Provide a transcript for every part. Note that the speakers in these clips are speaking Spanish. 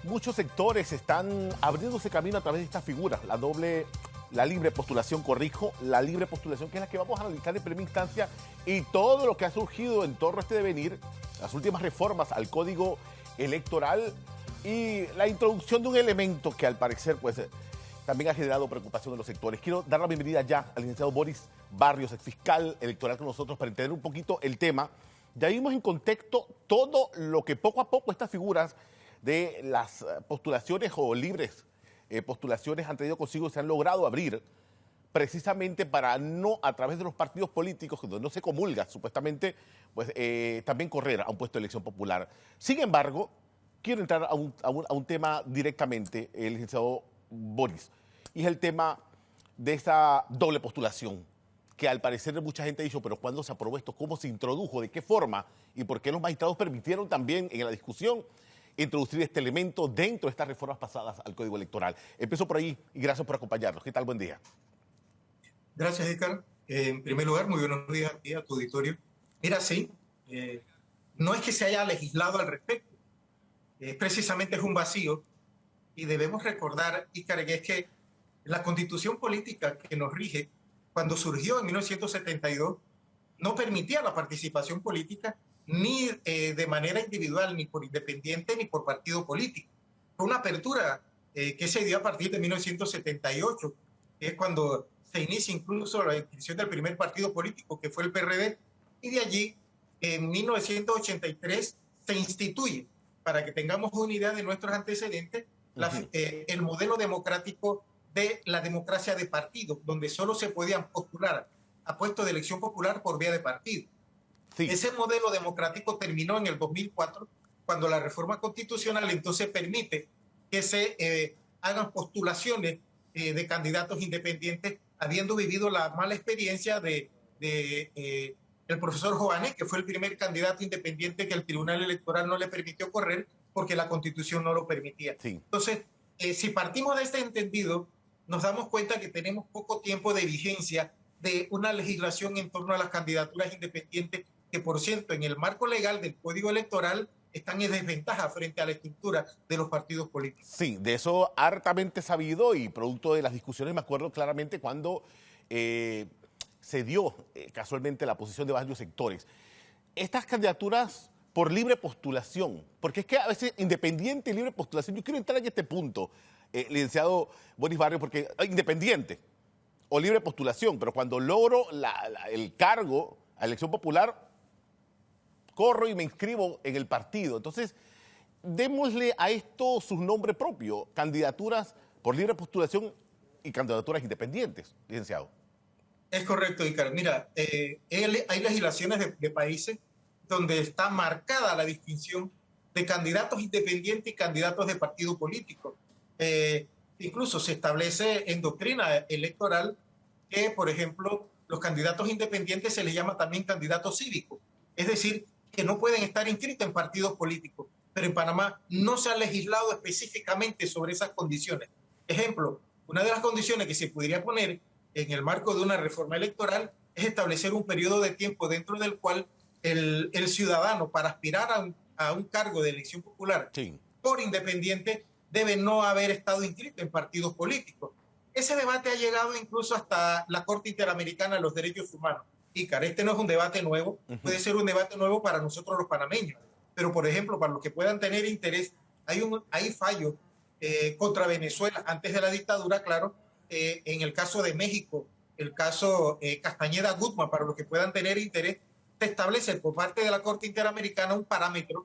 Muchos sectores están abriéndose camino a través de estas figuras, la libre postulación, corrijo, la libre postulación, que es la que vamos a analizar en primera instancia, y todo lo que ha surgido en torno a este devenir, las últimas reformas al Código Electoral y la introducción de un elemento que al parecer pues también ha generado preocupación en los sectores. Quiero dar la bienvenida ya al licenciado Boris Barrios, ex fiscal electoral con nosotros, para entender un poquito el tema. Ya vimos en contexto todo lo que poco a poco estas figuras de las postulaciones o libres postulaciones han traído consigo, se han logrado abrir precisamente para no, a través de los partidos políticos, donde no se comulga supuestamente, pues también correr a un puesto de elección popular. Sin embargo, quiero entrar a un tema directamente, el licenciado Boris, y es el tema de esa doble postulación, que al parecer mucha gente ha dicho, pero ¿cuándo se aprobó esto? ¿Cómo se introdujo? ¿De qué forma? ¿Y por qué los magistrados permitieron también en la discusión introducir este elemento dentro de estas reformas pasadas al Código Electoral? Empiezo por ahí y gracias por acompañarnos. ¿Qué tal? Buen día. Gracias, Edgar. En primer lugar, muy buenos días a ti, a tu auditorio. Mira, sí, no es que se haya legislado al respecto, precisamente es un vacío y debemos recordar, Ícar, que es que la constitución política que nos rige, cuando surgió en 1972, no permitía la participación política ni de manera individual, ni por independiente, ni por partido político. Fue una apertura que se dio a partir de 1978, que es cuando se inicia incluso la inscripción del primer partido político, que fue el PRD, y de allí, en 1983, se instituye, para que tengamos una idea de nuestros antecedentes, el modelo democrático de la democracia de partido, donde solo se podían postular a puestos de elección popular por vía de partido. Sí. Ese modelo democrático terminó en el 2004, cuando la reforma constitucional entonces permite que se hagan postulaciones de candidatos independientes, habiendo vivido la mala experiencia de el profesor Joanet, que fue el primer candidato independiente que el Tribunal Electoral no le permitió correr porque la Constitución no lo permitía. Sí. Entonces, si partimos de este entendido, nos damos cuenta que tenemos poco tiempo de vigencia de una legislación en torno a las candidaturas independientes que, por cierto, en el marco legal del Código Electoral están en desventaja frente a la estructura de los partidos políticos. Sí, de eso hartamente sabido y producto de las discusiones me acuerdo claramente cuando se dio casualmente la posición de varios sectores. Estas candidaturas por libre postulación, porque es que a veces independiente y libre postulación, yo quiero entrar en este punto, licenciado Boris Barrios, porque independiente o libre postulación, pero cuando logro el cargo a elección popular, corro y me inscribo en el partido. Entonces, démosle a esto su nombre propio, candidaturas por libre postulación y candidaturas independientes, licenciado. Es correcto, Ícar. Mira, hay legislaciones de países donde está marcada la distinción de candidatos independientes y candidatos de partido político. Incluso se establece en doctrina electoral que, por ejemplo, los candidatos independientes se les llama también candidatos cívicos, es decir, que no pueden estar inscritos en partidos políticos, pero en Panamá no se ha legislado específicamente sobre esas condiciones. Ejemplo, una de las condiciones que se podría poner en el marco de una reforma electoral es establecer un periodo de tiempo dentro del cual el ciudadano, para aspirar a un cargo de elección popular por independiente, debe no haber estado inscrito en partidos políticos. Ese debate ha llegado incluso hasta la Corte Interamericana de los Derechos Humanos. Ícar, este no es un debate nuevo, puede ser un debate nuevo para nosotros los panameños, pero por ejemplo, para los que puedan tener interés, hay fallos contra Venezuela antes de la dictadura, claro, en el caso de México, el caso Castañeda Guzmán, para los que puedan tener interés, se establece por parte de la Corte Interamericana un parámetro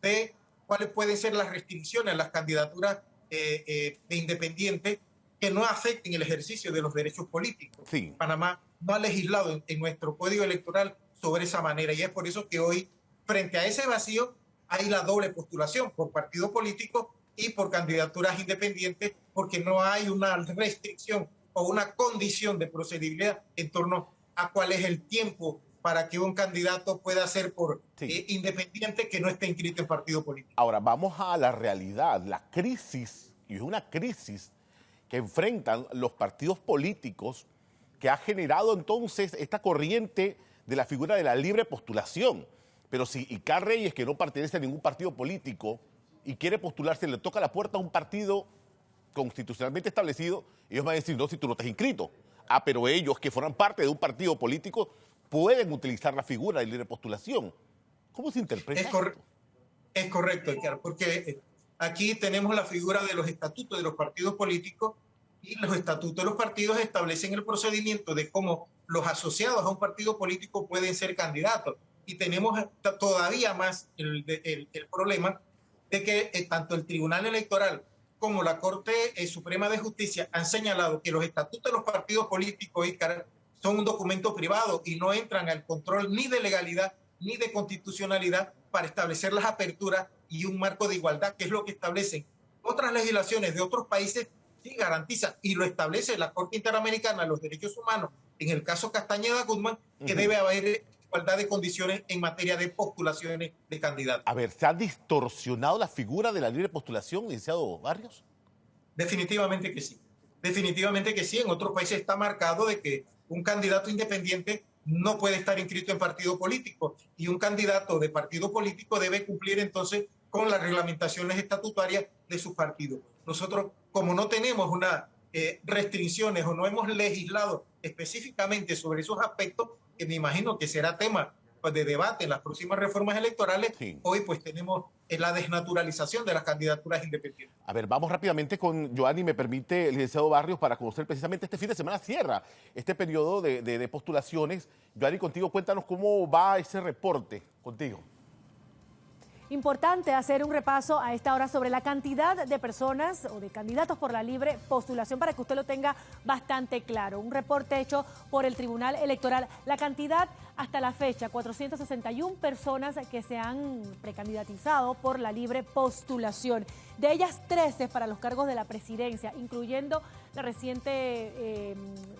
de cuáles pueden ser las restricciones a las candidaturas de independientes que no afecten el ejercicio de los derechos políticos. Sí. Panamá no ha legislado en nuestro Código Electoral sobre esa manera y es por eso que hoy, frente a ese vacío, hay la doble postulación por partido político y por candidaturas independientes, porque no hay una restricción o una condición de procedibilidad en torno a cuál es el tiempo para que un candidato pueda ser por independiente que no esté inscrito en partido político. Ahora, vamos a la realidad, la crisis, y es una crisis que enfrentan los partidos políticos que ha generado entonces esta corriente de la figura de la libre postulación. Pero si Icár Reyes, que no pertenece a ningún partido político, y quiere postularse, le toca la puerta a un partido constitucionalmente establecido, ellos van a decir, no, si tú no estás inscrito. Ah, pero ellos que forman parte de un partido político pueden utilizar la figura de libre postulación. ¿Cómo se interpreta esto? Es correcto, Edgar, porque aquí tenemos la figura de los estatutos de los partidos políticos y los estatutos de los partidos establecen el procedimiento de cómo los asociados a un partido político pueden ser candidatos. Y tenemos todavía más el problema de que tanto el Tribunal Electoral como la Corte Suprema de Justicia han señalado que los estatutos de los partidos políticos, Ícar, son un documento privado y no entran al control ni de legalidad ni de constitucionalidad para establecer las aperturas y un marco de igualdad, que es lo que establecen otras legislaciones de otros países, sí garantiza, y lo establece la Corte Interamericana de los Derechos Humanos, en el caso Castañeda Guzmán, que debe haber igualdad de condiciones en materia de postulaciones de candidatos. A ver, ¿se ha distorsionado la figura de la libre postulación, licenciado Barrios? Definitivamente que sí. Definitivamente que sí. En otros países está marcado de que un candidato independiente no puede estar inscrito en partido político y un candidato de partido político debe cumplir entonces con las reglamentaciones estatutarias de su partido. Nosotros, como no tenemos unas restricciones o no hemos legislado específicamente sobre esos aspectos, que me imagino que será tema de debate en las próximas reformas electorales, sí. Hoy pues tenemos la desnaturalización de las candidaturas independientes. A ver, vamos rápidamente con Joanny, me permite, el licenciado Barrios, para conocer precisamente este fin de semana cierra este periodo de postulaciones. Joanny, contigo, cuéntanos cómo va ese reporte, contigo. Importante hacer un repaso a esta hora sobre la cantidad de personas o de candidatos por la libre postulación para que usted lo tenga bastante claro. Un reporte hecho por el Tribunal Electoral. La cantidad hasta la fecha, 461 personas que se han precandidatizado por la libre postulación. De ellas, 13 para los cargos de la presidencia, incluyendo la reciente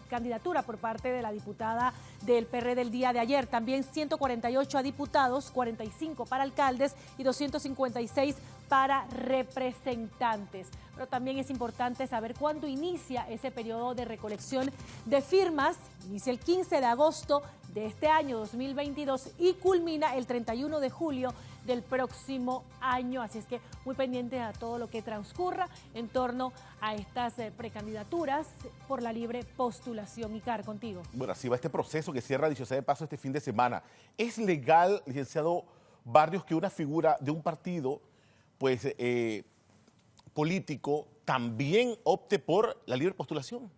candidatura por parte de la diputada del PRD del día de ayer. También 148 a diputados, 45 para alcaldes y 256 para representantes. Pero también es importante saber cuándo inicia ese periodo de recolección de firmas. Inicia el 15 de agosto de este año 2022 y culmina el 31 de julio del próximo año. Así es que muy pendiente a todo lo que transcurra en torno a estas precandidaturas por la libre postulación. Icar, contigo. Bueno, así va este proceso que cierra, dicho sea de paso, este fin de semana. ¿Es legal, licenciado Barrios, que una figura de un partido pues político también opte por la libre postulación?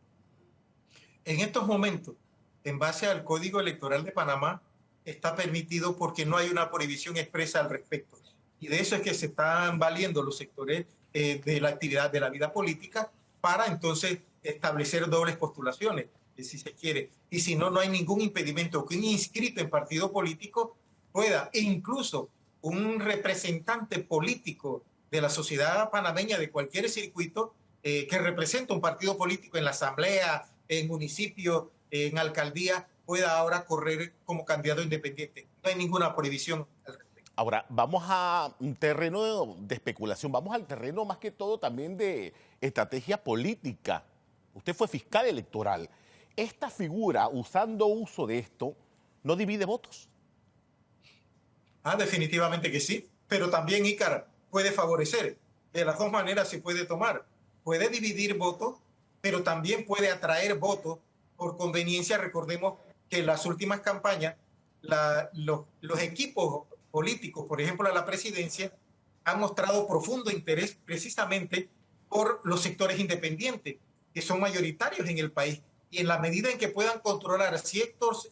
En estos momentos, en base al Código Electoral de Panamá, está permitido porque no hay una prohibición expresa al respecto. Y de eso es que se están valiendo los sectores de la actividad de la vida política para entonces establecer dobles postulaciones, si se quiere. Y si no, no hay ningún impedimento que un inscrito en partido político pueda, e incluso un representante político de la sociedad panameña de cualquier circuito que representa un partido político en la asamblea, en municipio, en alcaldía, pueda ahora correr como candidato independiente. No hay ninguna prohibición al respecto. Ahora, vamos a un terreno de especulación, vamos al terreno más que todo también de estrategia política. Usted fue fiscal electoral. Esta figura, usando uso de esto, ¿no divide votos? Definitivamente que sí, pero también, Ícar, puede favorecer. De las dos maneras se puede tomar. Puede dividir votos, pero también puede atraer votos por conveniencia. Recordemos que en las últimas campañas los equipos políticos, por ejemplo, a la presidencia, han mostrado profundo interés precisamente por los sectores independientes, que son mayoritarios en el país. Y en la medida en que puedan controlar ciertos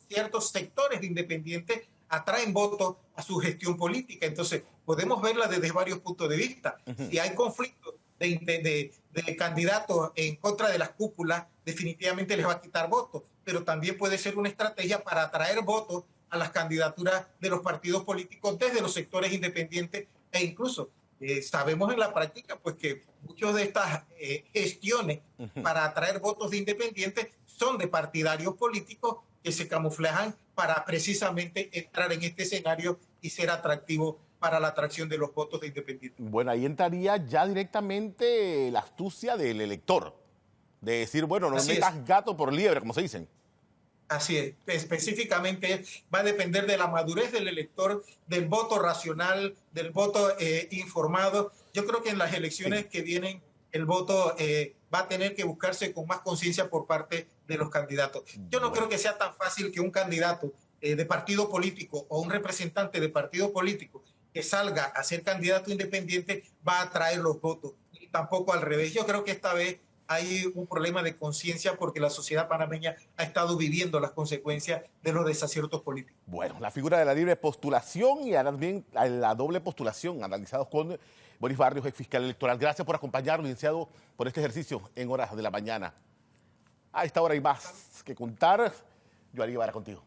sectores de independientes, atraen votos a su gestión política. Entonces, podemos verla desde varios puntos de vista. Si hay conflictos de candidatos en contra de las cúpulas, definitivamente les va a quitar votos, pero también puede ser una estrategia para atraer votos a las candidaturas de los partidos políticos desde los sectores independientes e incluso sabemos en la práctica pues que muchas de estas gestiones para atraer votos de independientes son de partidarios políticos que se camuflajan para precisamente entrar en este escenario y ser atractivo para la atracción de los votos de independientes. Bueno, ahí entraría ya directamente la astucia del elector, de decir, bueno, no metas gato por liebre, como se dicen. Así es, específicamente va a depender de la madurez del elector, del voto racional, del voto informado. Yo creo que en las elecciones que vienen el voto va a tener que buscarse con más conciencia por parte de los candidatos. Yo no creo que sea tan fácil que un candidato de partido político o un representante de partido político que salga a ser candidato independiente va a atraer los votos. Y tampoco al revés. Yo creo que esta vez hay un problema de conciencia porque la sociedad panameña ha estado viviendo las consecuencias de los desaciertos políticos. Bueno, la figura de la libre postulación y también la doble postulación, analizados con Boris Barrios, ex fiscal electoral. Gracias por acompañarnos, licenciado, por este ejercicio en horas de la mañana. A esta hora hay más que contar. Yo haría contigo.